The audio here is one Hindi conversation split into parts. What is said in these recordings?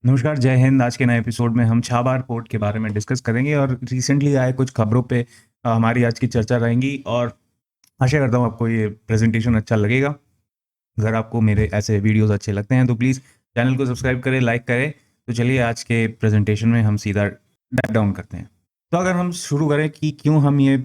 नमस्कार, जय हिंद। आज के नए एपिसोड में हम छाबार पोर्ट के बारे में डिस्कस करेंगे और रिसेंटली आए कुछ खबरों पे हमारी आज की चर्चा रहेंगी और आशा करता हूँ आपको ये प्रेजेंटेशन अच्छा लगेगा। अगर आपको मेरे ऐसे वीडियोस अच्छे लगते हैं तो प्लीज़ चैनल को सब्सक्राइब करें, लाइक करें। तो चलिए आज के प्रेजेंटेशन में हम सीधा डाइव डाउन करते हैं। तो अगर हम शुरू करें कि क्यों हम ये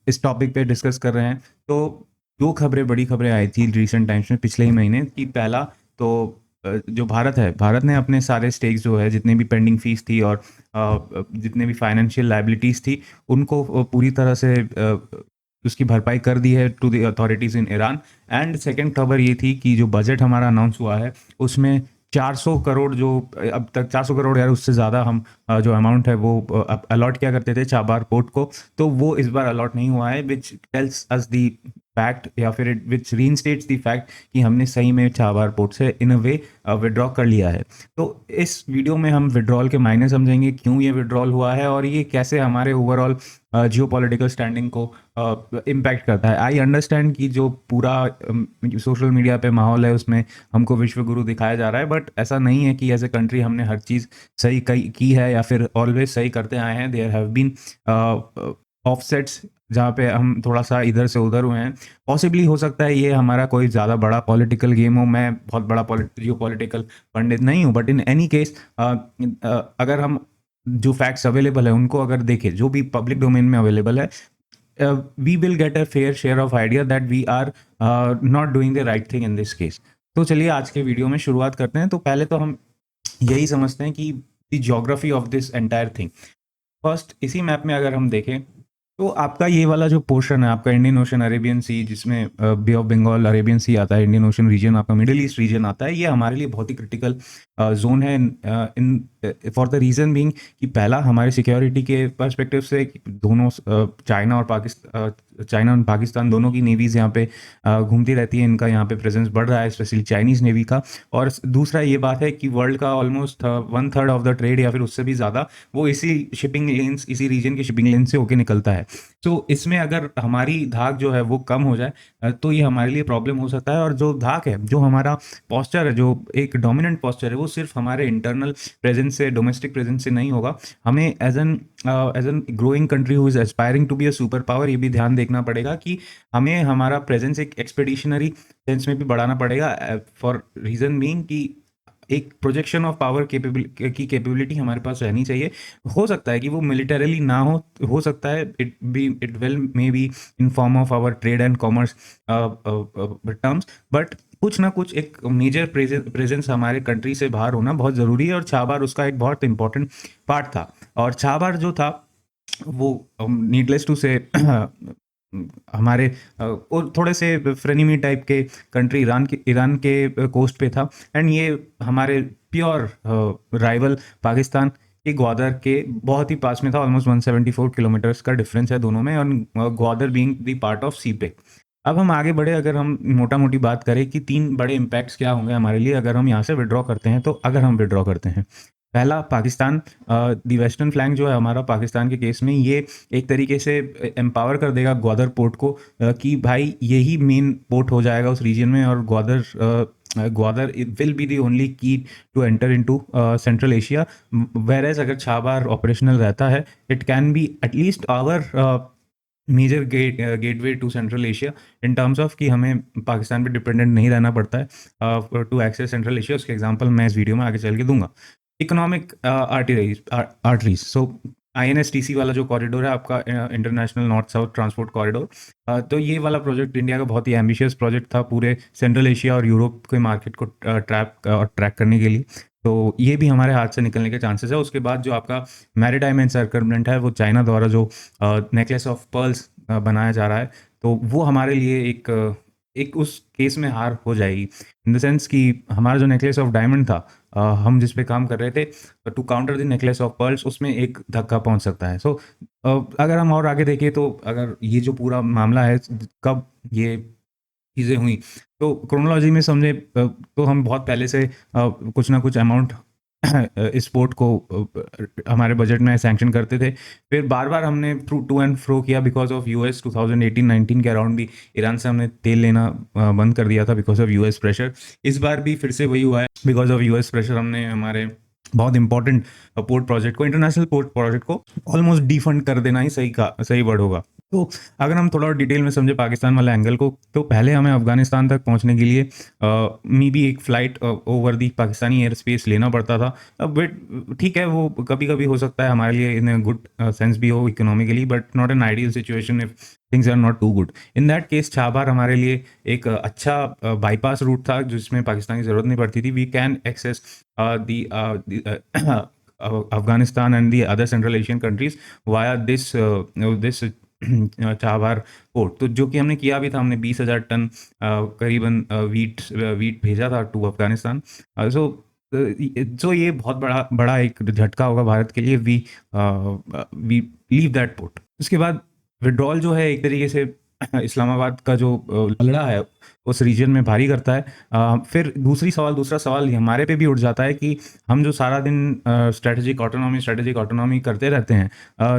इस टॉपिक पे डिस्कस कर रहे हैं, तो 2 खबरें, बड़ी खबरें आई थी रिसेंट टाइम्स में पिछले ही महीने कि पहला तो जो भारत है, भारत ने अपने सारे स्टेक्स जो है, जितनी भी पेंडिंग फीस थी और जितने भी फाइनेंशियल लायबिलिटीज़ थी, उनको पूरी तरह से उसकी भरपाई कर दी है to the authorities in Iran. And second खबर ये थी कि जो बजट हमारा अनाउंस हुआ है, उसमें 400 करोड़ जो अब तक 400 करोड़ यार उससे ज़्यादा हम जो अमाउंट है वो अलॉट किया करते थे चाबार पोर्ट को, तो वो इस बार अलॉट नहीं हुआ है, which tells us the fact या फिर विच रीइंस्टेट्स दी फैक्ट कि हमने सही में चाबार पोर्ट से इन अ वे विड्रॉ कर लिया है। तो इस वीडियो में हम विड्रॉल के मायने समझेंगे, क्यों ये विड्रॉल हुआ है और ये कैसे हमारे ओवरऑल जियोपॉलिटिकल स्टैंडिंग को इम्पैक्ट करता है। आई अंडरस्टैंड कि जो पूरा सोशल मीडिया पे माहौल है उसमें हमको विश्व गुरु दिखाया जा रहा है, बट ऐसा नहीं है कि एज ए कंट्री हमने हर चीज़ सही की है या फिर ऑलवेज सही करते आए हैं। देयर हैव बीन ऑफसेट्स जहाँ पे हम थोड़ा सा इधर से उधर हुए हैं। पॉसिबली हो सकता है ये हमारा कोई ज़्यादा बड़ा पॉलिटिकल गेम हो, मैं बहुत बड़ा जियो पॉलिटिकल पंडित नहीं हूँ, बट इन एनी केस अगर हम जो फैक्ट्स अवेलेबल है उनको अगर देखें, जो भी पब्लिक डोमेन में अवेलेबल है, we will get a fair share of idea that we are not doing the right thing in this case. तो चलिए आज के वीडियो में शुरुआत करते हैं। तो पहले तो हम यही समझते हैं कि the geography of this entire thing. First, इसी मैप में अगर हम देखें तो आपका ये वाला जो पोर्शन है, आपका इंडियन ओशन, अरेबियन सी, जिसमें बे ऑफ बंगाल, अरेबियन सी आता है, इंडियन ओशन रीजन, आपका मिडिल ईस्ट रीजन आता है, ये हमारे लिए बहुत ही क्रिटिकल जोन है in for the reason being कि पहला हमारे सिक्योरिटी के पर्सपेक्टिव से दोनों चाइना और पाकिस्तान दोनों की नेवीज़ यहाँ पे घूमती रहती है, इनका यहाँ पे प्रेजेंस बढ़ रहा है, स्पेशली चाइनीज़ नेवी का। और दूसरा ये बात है कि वर्ल्ड का ऑलमोस्ट 1/3 ऑफ द ट्रेड या फिर उससे भी ज़्यादा वो इसी शिपिंग लेन्स, इसी रीजन के शिपिंग लेन से होके निकलता है। तो इसमें अगर हमारी धाक जो है वो कम हो जाए तो ये हमारे लिए प्रॉब्लम हो सकता है। और जो धाक है, जो हमारा पॉस्चर है, जो एक डोमिनेंट पॉस्चर है, वो सिर्फ हमारे इंटरनल प्रेजेंस से, डोमेस्टिक प्रेजेंस से नहीं होगा। हमें as an growing country who is aspiring to be a super power, ये भी ध्यान देखना पड़ेगा कि हमें हमारा प्रेजेंस एक एक्सपेडिशनरी सेंस में भी बढ़ाना पड़ेगा, फॉर रीजन बीइंग कि एक प्रोजेक्शन ऑफ पावर की कैपेबिलिटी हमारे पास रहनी चाहिए। हो सकता है कि वो मिलिटरली ना हो सकता है it will may be in form of our trade and commerce terms, but कुछ ना कुछ एक मेजर प्रेजेंस हमारे कंट्री से बाहर होना बहुत ज़रूरी है और छाबार उसका एक बहुत इंपॉर्टेंट पार्ट था। और छाबार जो था वो नीडलेस टू से हमारे और थोड़े से फ्रेनिमी टाइप के कंट्री ईरान के कोस्ट पे था। एंड ये हमारे प्योर राइवल पाकिस्तान के ग्वादर के बहुत ही पास में था। ऑलमोस्ट 174 किलोमीटर्स का डिफरेंस है दोनों में, और Gwadar being the part of CPEC. अब हम आगे बढ़े, अगर हम मोटा मोटी बात करें कि 3 बड़े इम्पैक्ट्स क्या होंगे हमारे लिए अगर हम यहाँ से विड्रॉ करते हैं। तो अगर हम विड्रॉ करते हैं, पहला, पाकिस्तान, दी वेस्टर्न फ्लैंक जो है हमारा पाकिस्तान के केस में, ये एक तरीके से एम्पावर कर देगा ग्वादर पोर्ट को, कि भाई यही मेन पोर्ट हो जाएगा उस रीजन में, और Gwadar will be the only key to enter into central Asia. Whereas अगर छाबार ऑपरेशनल रहता है, it can be at least our major gateway to central Asia, in terms of कि हमें पाकिस्तान पे डिपेंडेंट नहीं रहना पड़ता है टू एक्सेस सेंट्रल एशिया। उसके एग्जांपल मैं इस वीडियो में आगे चल के दूंगा। इकोनॉमिक आर्टरीज, सो INSTC वाला जो कॉरिडोर है आपका, international north south transport corridor, तो ये वाला प्रोजेक्ट इंडिया का बहुत ही एम्बिशियस प्रोजेक्ट था पूरे सेंट्रल एशिया और यूरोप के मार्केट को ट्रैक करने के लिए। तो ये भी हमारे हाथ से निकलने के चांसेस है। उसके बाद जो आपका मैरीटाइम एनसर्कलमेंट है, वो चाइना द्वारा जो नेकलेस ऑफ पर्ल्स बनाया जा रहा है, तो वो हमारे लिए एक उस केस में हार हो जाएगी, इन द सेंस कि हमारा जो नेकलेस ऑफ डायमंड था, हम जिस पे काम कर रहे थे, to counter the necklace of pearls, उसमें एक धक्का पहुंच सकता है। सो अगर हम और आगे देखें, तो अगर ये जो पूरा मामला है, कब ये चीज़ें हुई, तो क्रोनोलॉजी में समझे तो हम बहुत पहले से कुछ ना कुछ अमाउंट इस पोर्ट को हमारे बजट में सैंक्शन करते थे। फिर बार बार हमने टू एंड फ्रो किया बिकॉज ऑफ US 2018-19 के अराउंड भी ईरान से हमने तेल लेना बंद कर दिया था बिकॉज ऑफ US प्रेशर। इस बार भी फिर से वही हुआ है, बिकॉज ऑफ US प्रेशर हमने हमारे बहुत इंपॉर्टेंट पोर्ट प्रोजेक्ट को, इंटरनेशनल पोर्ट प्रोजेक्ट को ऑलमोस्ट डिफंड कर देना ही सही वर्ड होगा। तो अगर हम थोड़ा और डिटेल में समझे पाकिस्तान वाले एंगल को, तो पहले हमें अफगानिस्तान तक पहुंचने के लिए मे बी एक flight over the Pakistani air space लेना पड़ता था। बट ठीक है, वो कभी कभी हो सकता है हमारे लिए इन गुड सेंस भी हो economically, but not an ideal situation if things are not too good. In that case Chabahar हमारे लिए एक अच्छा बाईपास रूट था जिसमें पाकिस्तान की ज़रूरत नहीं पड़ती थी। We can access Afghanistan and the other Central Asian countries via this Chabahar port. तो जो कि हमने किया भी था, हमने 20,000 टन करीबन वीट भेजा था टू अफगानिस्तान। सो ये बहुत बड़ा एक झटका होगा भारत के लिए। We leave that port. उसके बाद विड्रॉल जो है एक तरीके से इस्लामाबाद का जो लड़ा है उस रीजन में भारी करता है। फिर दूसरा सवाल हमारे पे भी उठ जाता है कि हम जो सारा दिन स्ट्रेटेजिक ऑटोनॉमी करते रहते हैं,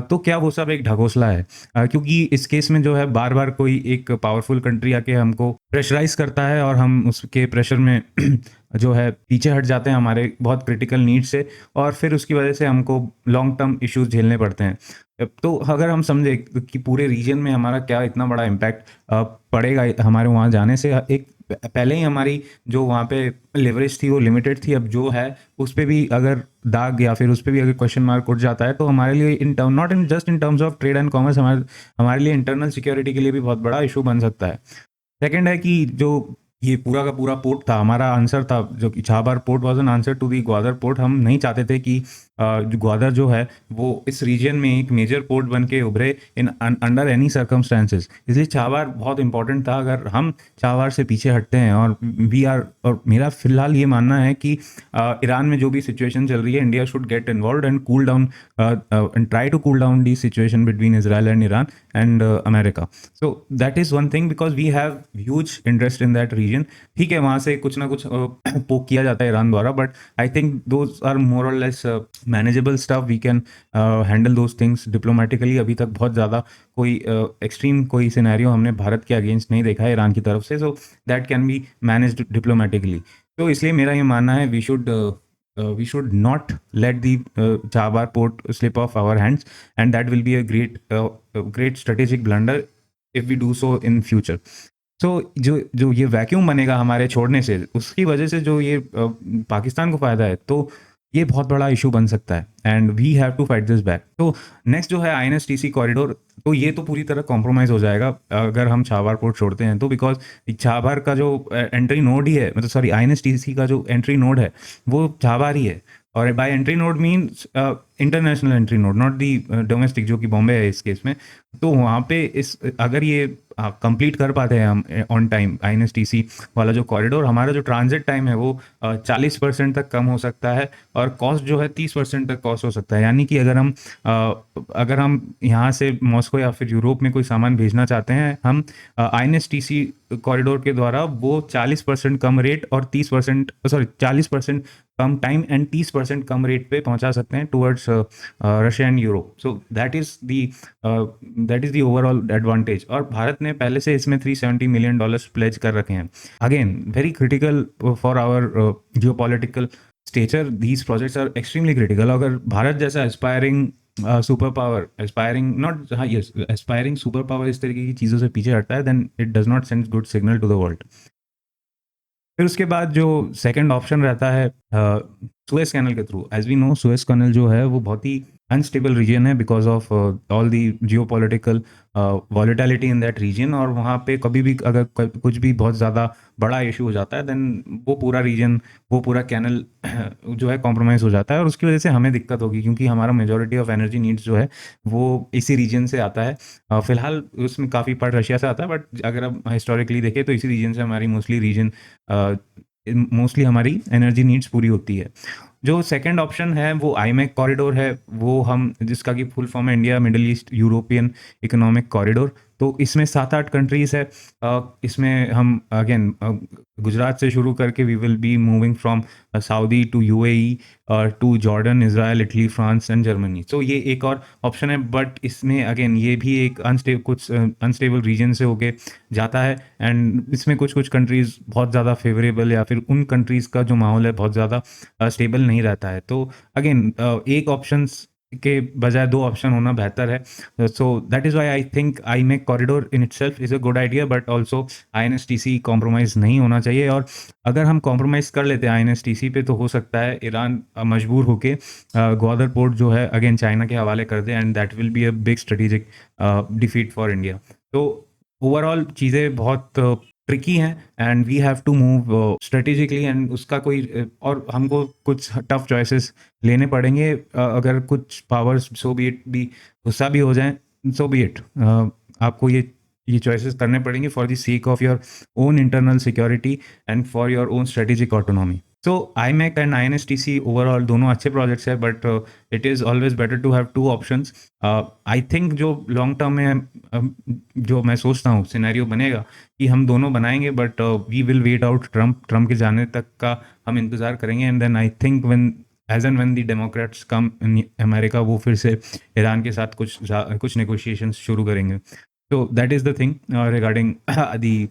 तो क्या वो सब एक ढकोसला है? क्योंकि इस केस में जो है बार बार कोई एक पावरफुल कंट्री आके हमको प्रेशराइज करता है और हम उसके प्रेशर में जो है पीछे हट जाते हैं हमारे बहुत क्रिटिकल नीड से, और फिर उसकी वजह से हमको लॉन्ग टर्म इश्यूज झेलने पड़ते हैं। तो अगर हम समझे कि पूरे रीजन में हमारा क्या इतना बड़ा इम्पैक्ट पड़ेगा हमारे वहाँ जाने से, एक पहले ही हमारी जो वहाँ पे लेवरेज थी वो लिमिटेड थी, अब जो है उस पर भी अगर दाग या फिर उस पर भी अगर क्वेश्चन मार्क उठ जाता है, तो हमारे लिए not in just in terms of trade and commerce, हमारे लिए इंटरनल सिक्योरिटी के लिए भी बहुत बड़ा इशू बन सकता है। सेकेंड है कि जो ये पूरा का पूरा पोर्ट था, हमारा आंसर था जो कि Chabahar port was an answer to the Gwadar port. हम नहीं चाहते थे कि ग्वादर जो है वो इस रीजन में एक मेजर पोर्ट बन के उभरे इन अंडर एनी सर्कमस्टांसेस, इसलिए छाबार बहुत इंपॉर्टेंट था। अगर हम छाबार से पीछे हटते हैं और मेरा फिलहाल ये मानना है कि ईरान में जो भी सिचुएशन चल रही है, India should get involve and cool down and try to cool down the situation between Israel and Iran and America. So that is one thing because we have huge interest in that region. ठीक है, वहाँ से कुछ ना कुछ पोक किया जाता है ईरान द्वारा, but I think those are more or less manageable stuff. We can handle those things diplomatically. अभी तक बहुत ज़्यादा कोई एक्सट्रीम कोई सिनेरियो हमने भारत के अगेंस्ट नहीं देखा है ईरान की तरफ से, so that can be managed diplomatically. तो इसलिए मेरा ये मानना है we should not let the Chabahar port slip off our hands, and that will be a great strategic blunder if we do so in future. So जो ये वैक्यूम बनेगा हमारे छोड़ने से, उसकी वजह से जो ये पाकिस्तान को फ़ायदा है, तो ये बहुत बड़ा इशू बन सकता है and we have to fight this back. तो नेक्स्ट जो है INSTC कॉरिडोर, तो ये तो पूरी तरह कॉम्प्रोमाइज़ हो जाएगा अगर हम छाबार पोर्ट छोड़ते हैं, तो बिकॉज छाबार का जो एंट्री नोड ही है, मतलब सॉरी INSTC का जो एंट्री नोड है वो छाबार ही है। और by entry node means international entry node, not the domestic जो कि बॉम्बे है इस केस में। तो वहाँ पे अगर ये कंप्लीट कर पाते हैं हम ऑन टाइम INSTC वाला जो कॉरिडोर, हमारा जो ट्रांजिट टाइम है वो 40% तक कम हो सकता है और कॉस्ट जो है 30% तक कॉस्ट हो सकता है। यानी कि अगर हम यहाँ से मॉस्को या फिर यूरोप में कोई सामान भेजना चाहते हैं, हम INSTC कॉरिडोर के द्वारा वो 40% कम रेट और 40% कम टाइम एंड 30% कम रेट पे पहुंचा सकते हैं towards Russia and Europe. So that is the overall advantage. और भारत ने पहले से इसमें $370 मिलियन प्लेज कर रखे हैं। Again very critical for our geopolitical stature, these projects are extremely critical. अगर भारत जैसा aspiring super power, aspiring super power इस तरीके की चीज़ों से पीछे हटता है, then it does not send good signal to the world. फिर उसके बाद जो सेकंड ऑप्शन रहता है सुएज कैनल के थ्रू। As we know, Suez canal जो है वो बहुत ही अनस्टेबल रीजन है because of all the geopolitical volatility in that region. और वहाँ पे कभी भी अगर कुछ भी बहुत ज़्यादा बड़ा इशू हो जाता है, देन वो पूरा रीजन, वो पूरा कैनल जो है कॉम्प्रोमाइज़ हो जाता है और उसकी वजह से हमें दिक्कत होगी, क्योंकि हमारा मेजॉरिटी ऑफ एनर्जी नीड्स जो है वो इसी रीजन से आता है। फिलहाल उसमें काफ़ी पार्ट रशिया से आता है, बट अगर आप हिस्टोरिकली देखें तो इसी रीजन से हमारी मोस्टली हमारी एनर्जी नीड्स पूरी होती है। जो सेकंड ऑप्शन है वो IMEC कॉरिडोर है, वो हम जिसका कि फुल फॉर्म है India middle east European economic corridor. तो इसमें 7-8 कंट्रीज़ है। इसमें हम अगेन गुजरात से शुरू करके we will be moving from Saudi to UAE to Jordan, Israel, Italy, France and Germany. तो ये एक और ऑप्शन है, बट इसमें अगेन ये भी एक अनस्टेबल रीजन से होके जाता है, एंड इसमें कुछ कंट्रीज़ बहुत ज़्यादा फेवरेबल या फिर उन कंट्रीज़ का जो माहौल है बहुत ज़्यादा स्टेबल नहीं रहता है। तो अगेन एक ऑप्शंस के बजाय 2 ऑप्शन होना बेहतर है। सो that is why I think IMEC corridor in itself is a good idea, but also INSTC compromise नहीं होना चाहिए। और अगर हम कॉम्प्रोमाइज़ कर लेते हैं आईएनएसटीसी पे, तो हो सकता है ईरान मजबूर होके ग्वादर पोर्ट जो है अगेन चाइना के हवाले कर दे, and that will be a big strategic defeat for India. तो ओवरऑल चीज़ें बहुत ट्रिकी हैं, and we have to move strategically, and उसका कोई और हमको कुछ टफ चॉइसेस लेने पड़ेंगे। अगर कुछ पावर्स सो बी इट भी गुस्सा भी हो जाएं, सो बी इट, आपको ये चॉइसेस करने पड़ेंगे for the sake of your own internal security and for your own strategic autonomy. So IMEC and INSTC overall दोनों अच्छे प्रोजेक्ट्स है, but it is always better to have 2 options. I think जो लॉन्ग टर्म में जो मैं सोचता हूँ सिनेरियो बनेगा कि हम दोनों बनाएंगे, but we will wait out Trump के जाने तक का हम इंतज़ार करेंगे, and then I think when as and when the Democrats come in America, वो फिर से ईरान के साथ कुछ नेगोशिएशंस शुरू करेंगे। तो that is the thing regarding the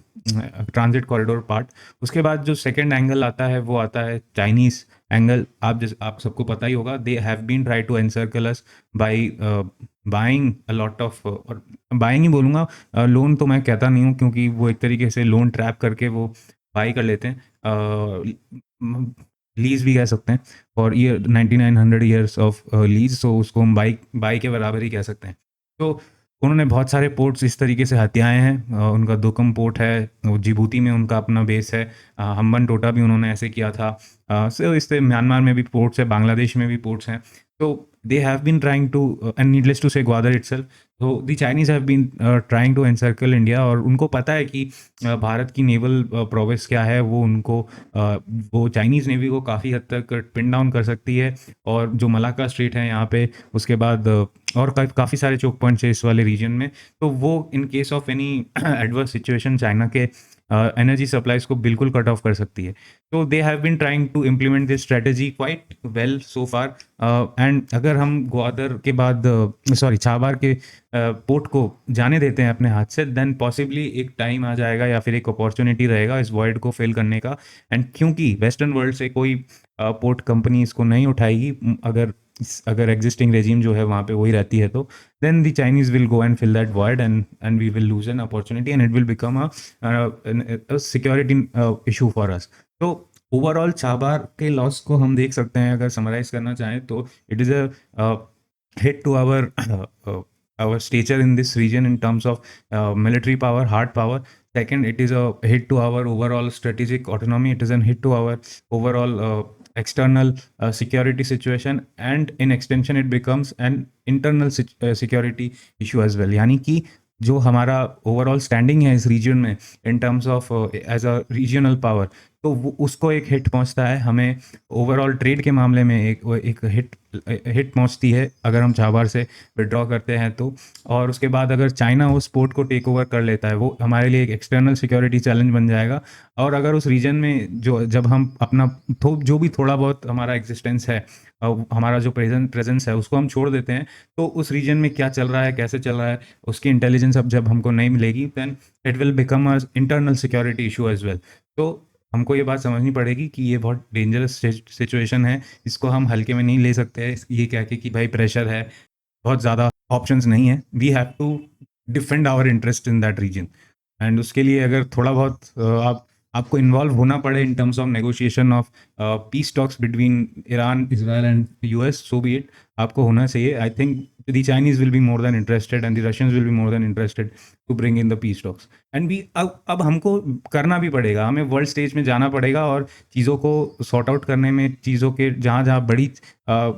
transit corridor part. उसके बाद जो सेकेंड एंगल आता है वो आता है चाइनीज़ एंगल। आप सबको पता ही होगा, they have been try to encircle us by buying a lot of, और बाइंग ही बोलूँगा, लोन तो मैं कहता नहीं हूँ, क्योंकि वो एक तरीके से लोन ट्रैप करके वो बाई कर लेते हैं, लीज भी कह सकते हैं, और ईयर 9900 ईयर्स ऑफ लीज, तो उसको हम बाई के बराबर ही कह सकते हैं। तो उन्होंने बहुत सारे पोर्ट्स इस तरीके से हथियाए हैं। उनका दुकम पोर्ट है, जिबूती में उनका अपना बेस है, हम्बन टोटा भी उन्होंने ऐसे किया था। सो इससे म्यांमार में भी पोर्ट्स है, बांग्लादेश में भी पोर्ट्स हैं। तो they have been trying to, and needless to say Gwadar itself, तो the Chinese have been trying to encircle India, और उनको पता है कि भारत की नेवल प्रोवेस क्या है। वो उनको वो चाइनीज़ नेवी को काफ़ी हद तक पिन डाउन कर सकती है, और जो मलाक्का स्ट्रेट है यहाँ पे, उसके बाद और काफ़ी सारे चोक पॉइंट्स है इस वाले रीजन में, तो वो in case of any adverse situation China के एनर्जी सप्लाईज को बिल्कुल कट ऑफ कर सकती है। तो they have been trying to implement this strategy quite well so far, and अगर हम ग्वादर के बाद छाबार के पोर्ट को जाने देते हैं अपने हाथ से, देन पॉसिबली एक टाइम आ जाएगा या फिर एक अपॉर्चुनिटी रहेगा इस वॉइड को फिल करने का। एंड क्योंकि वेस्टर्न वर्ल्ड से कोई पोर्ट कंपनी इसको नहीं उठाएगी, अगर एग्जिस्टिंग रेजिम जो है वहाँ पे वही रहती है, तो then the Chinese will go and fill that void, and we will lose an opportunity, and it will become a security issue for us. तो ओवरऑल चाबार के लॉस को हम देख सकते हैं, अगर समराइज करना चाहें तो it is a hit to our stature in this region in terms of military power, hard power. Second, it is a hit to our overall strategic autonomy. It is a hit to our overall external security situation, and in extension it becomes an internal security issue as well. यानी कि जो हमारा ओवरऑल स्टैंडिंग है इस रीजन में in terms of as a regional power, तो उसको एक हिट पहुंचता है। हमें ओवरऑल ट्रेड के मामले में एक हिट पहुंचती है अगर हम चाबार से विड्रॉ करते हैं तो। और उसके बाद अगर चाइना उस पोर्ट को टेक ओवर कर लेता है, वो हमारे लिए एक एक्सटर्नल सिक्योरिटी चैलेंज बन जाएगा। और अगर उस रीजन में जब हम अपना जो भी थोड़ा बहुत हमारा एग्जिस्टेंस है, हमारा जो प्रेजेंस है, उसको हम छोड़ देते हैं, तो उस रीजन में क्या चल रहा है, कैसे चल रहा है, उसकी इंटेलिजेंस अब जब हमको नहीं मिलेगी, then it will become a internal security issue as well. तो हमको ये बात समझनी पड़ेगी कि ये बहुत डेंजरस सिचुएशन है, इसको हम हल्के में नहीं ले सकते हैं ये कह के कि भाई प्रेशर है, बहुत ज़्यादा ऑप्शंस नहीं है। We have to defend our interest in that region, and उसके लिए अगर थोड़ा बहुत आपको इन्वॉल्व होना पड़े in terms of negotiation of peace talks between Iran, Israel and US, so be it, आपको होना चाहिए। I think the Chinese will be more than interested and the Russians will be more than interested to bring in the peace talks. And we अब हमको करना भी पड़ेगा, हमें वर्ल्ड स्टेज में जाना पड़ेगा और चीज़ों को सॉर्ट आउट करने में, चीज़ों के जहाँ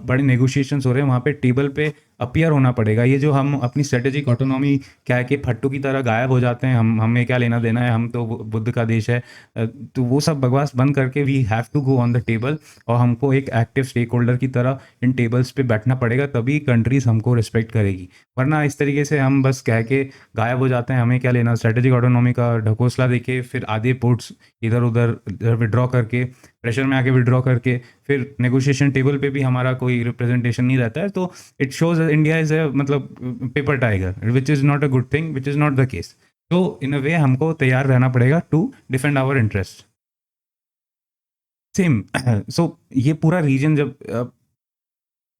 बड़े नेगोशिएशंस हो रहे हैं वहाँ पे टेबल पे अपीयर होना पड़ेगा। ये जो हम अपनी स्ट्रेटेजिक ऑटोनॉमी क्या है कि फट्टू की तरह गायब हो जाते हैं, हमें क्या लेना देना है, हम तो बुद्ध का देश है, तो वो सब बकवास बंद करके we have to go on the table, और हमको एक एक्टिव स्टेक होल्डर की तरह इन टेबल्स पे बैठना रहना पड़ेगा, तभी कंट्रीज़ हमको रिस्पेक्ट करेगी। वरना इस तरीके से हम बस कह के गायब हो जाते हैं, हमें क्या लेना, स्ट्रैटेजिक ऑटोनॉमी का ढकोसला देके फिर आधे पोर्ट्स इधर-उधर विथड्रॉ करके, प्रेशर में आके विथड्रॉ करके, फिर नेगोशिएशन टेबल पे भी हमारा कोई रिप्रेजेंटेशन नहीं रहता है, तो it shows India is a मतलब paper tiger, which is not a good thing, which is not the case. तो इन अ वे हमको तैयार रहना पड़ेगा to defend our interest. Same so ये पूरा रीजन जब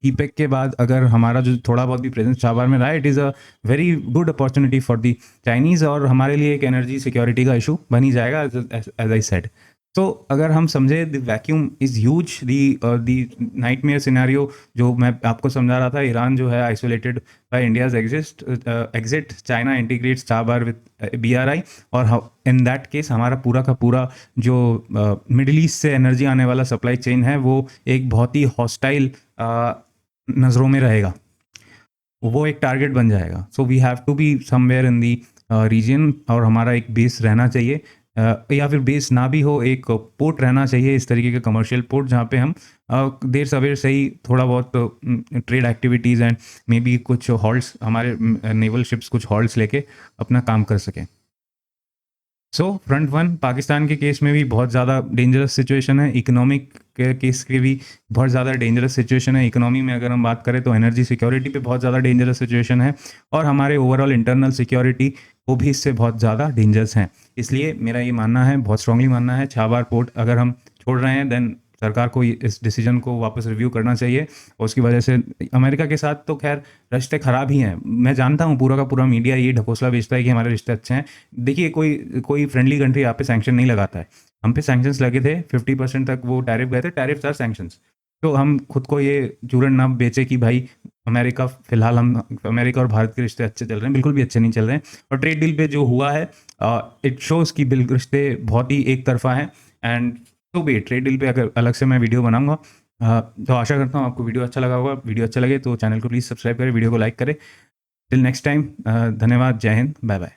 ईपेक के बाद अगर हमारा जो थोड़ा बहुत भी प्रेजेंस चाबार में रहा है, it is a very good opportunity for the Chinese, और हमारे लिए एक एनर्जी सिक्योरिटी का इशू बन ही जाएगा, एज आई सेड। तो अगर हम समझे the vacuum is huge, the nightmare scenario जो मैं आपको समझा रहा था, ईरान जो है isolated by India's exit, China integrates Chabahar with BRI, और इन दैट केस हमारा पूरा का पूरा जो मिडिल ईस्ट से एनर्जी आने वाला सप्लाई चेन है वो एक बहुत ही हॉस्टाइल नज़रों में रहेगा, वो एक टारगेट बन जाएगा। So we have to be somewhere in the region, और हमारा एक बेस रहना चाहिए, या फिर बेस ना भी हो, एक पोर्ट रहना चाहिए, इस तरीके का कमर्शियल पोर्ट जहाँ पे हम देर सवेर से ही थोड़ा बहुत trade activities and may be कुछ हॉल्ट्स, हमारे नेवल शिप्स कुछ हॉल्ट्स लेके अपना काम कर सकें। सो फ्रंट वन पाकिस्तान के केस में भी बहुत ज़्यादा डेंजरस सिचुएशन है, इकोनॉमिक के केस के भी बहुत ज़्यादा डेंजरस सिचुएशन है। इकोनॉमी में अगर हम बात करें तो एनर्जी सिक्योरिटी पे बहुत ज़्यादा डेंजरस सिचुएशन है, और हमारे ओवरऑल इंटरनल सिक्योरिटी वो भी इससे बहुत ज़्यादा डेंजरस हैं। इसलिए मेरा ये मानना है, बहुत स्ट्रांगली मानना है, छाबार पोर्ट अगर हम छोड़ रहे हैं, देन सरकार को इस डिसीजन को वापस रिव्यू करना चाहिए। और उसकी वजह से अमेरिका के साथ तो खैर रिश्ते ख़राब ही हैं, मैं जानता हूँ, पूरा का पूरा मीडिया ये ढकोसला बेचता है कि हमारे रिश्ते अच्छे हैं। देखिए, कोई फ्रेंडली कंट्री आप पे सैंक्शन नहीं लगाता है। हम पे सैंक्शंस लगे थे, 50% तक वो टैरिफ गए थे, टैरिफ्स आर सैंक्शंस। तो हम खुद को ये चूरन ना बेचे कि भाई अमेरिका, फिलहाल हम अमेरिका और भारत के रिश्ते अच्छे चल रहे हैं, बिल्कुल भी अच्छे नहीं चल रहे हैं। और ट्रेड डील पे जो हुआ है, इट शोज़ कि रिश्ते बहुत ही एक तरफा हैं, एंड तो भी ट्रेड डील पे अगर अलग से मैं वीडियो बनाऊंगा। तो आशा करता हूँ आपको वीडियो अच्छा लगा होगा। वीडियो अच्छा लगे तो चैनल को प्लीज़ सब्सक्राइब करें, वीडियो को लाइक करें। टिल नेक्स्ट टाइम, धन्यवाद, जय हिंद, बाय बाय।